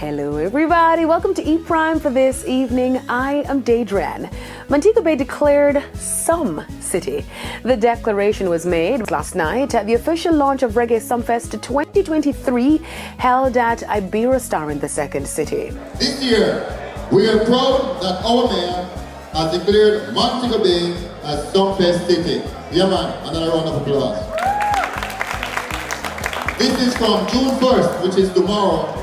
Hello everybody, welcome to E Prime for this evening. I am Daedran. Montego Bay declared some city. The declaration was made last night at the official launch of Reggae Sumfest 2023 held at AIRLINES Star in the second city. This year, we are proud that our mayor has declared Montego Bay as Sumfest City. Yeah man, another round of applause. This is from June 1st, which is tomorrow,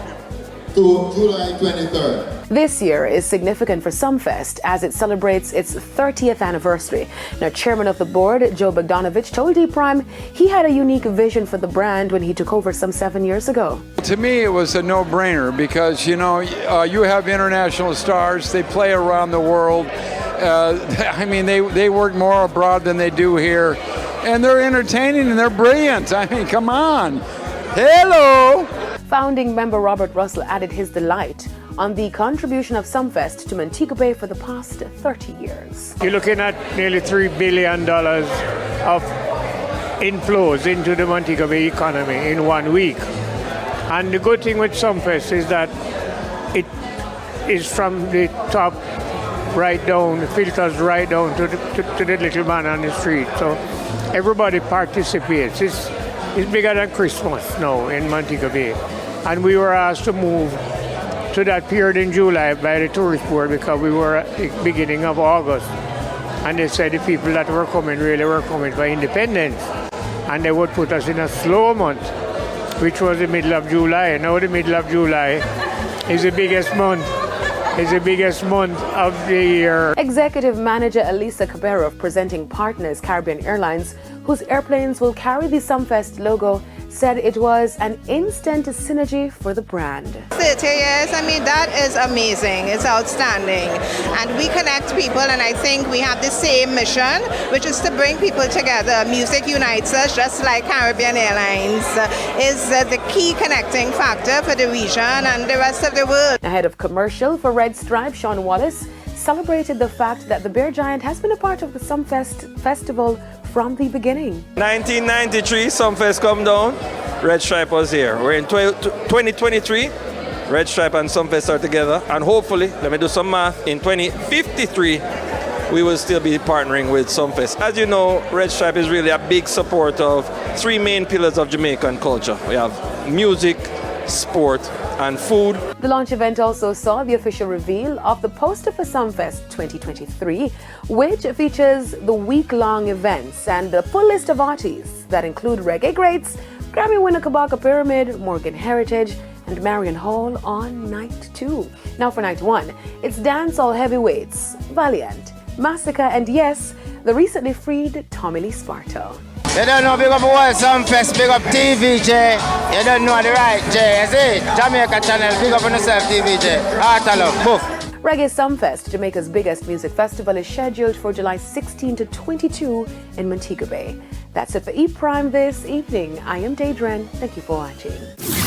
to July 23rd. This year is significant for Sumfest as it celebrates its 30th anniversary. Now, chairman of the board, Joe Bogdanovich, told E Prime he had a unique vision for the brand when he took over some 7 years ago. To me, it was a no-brainer because, you know, you have international stars, they play around the world. I mean, they work more abroad than they do here. And they're entertaining and they're brilliant. I mean, come on. Hello! Founding member Robert Russell added his delight on the contribution of Sumfest to Montego Bay for the past 30 years. You're looking at nearly $3 billion of inflows into the Montego Bay economy in 1 week. And the good thing with Sumfest is that it is from the top right down, filters right down to the little man on the street. So everybody participates. It's bigger than Christmas now in Montego Bay. And we were asked to move to that period in July by the tourist board because we were at the beginning of August. And they said the people that were coming really were coming for independence. And they would put us in a slow month, which was the middle of July. Now the middle of July is the biggest month. It's the biggest month of the year. Executive manager ALECIA CABERA of presenting partners Caribbean Airlines, whose airplanes will carry the Sumfest logo, said it was an instant synergy for the brand. 30 years, I mean, that is amazing. It's outstanding. And we connect people, and I think we have the same mission, which is to bring people together. Music unites us, just like Caribbean Airlines is the key connecting factor for the region and the rest of the world. Ahead of commercial for Red Stripe, Sean Wallace celebrated the fact that the Bear Giant has been a part of the Sumfest festival from the beginning. 1993, Sumfest come down, Red Stripe was here. We're in 2023, Red Stripe and Sumfest are together, and hopefully, let me do some math, in 2053, we will still be partnering with Sumfest. As you know, Red Stripe is really a big supporter of three main pillars of Jamaican culture. We have music, sport, and food. The launch event also saw the official reveal of the poster for Sumfest 2023, which features the week-long events and the full list of artists that include reggae greats, Grammy winner Kabaka Pyramid, Morgan Heritage, and Marion Hall on night 2. Now for night 1, it's dancehall heavyweights, Valiant, Massacre, and yes, the recently freed Tommy Lee Sparta. You don't know, big up World Sumfest, big up TVJ. You don't know the right J, is it? Jamaica channel, big up on yourself, TVJ. Heart of love, boof. Reggae Sumfest, Jamaica's biggest music festival, is scheduled for July 16 to 22 in Montego Bay. That's it for E Prime this evening. I am Daedran. Thank you for watching.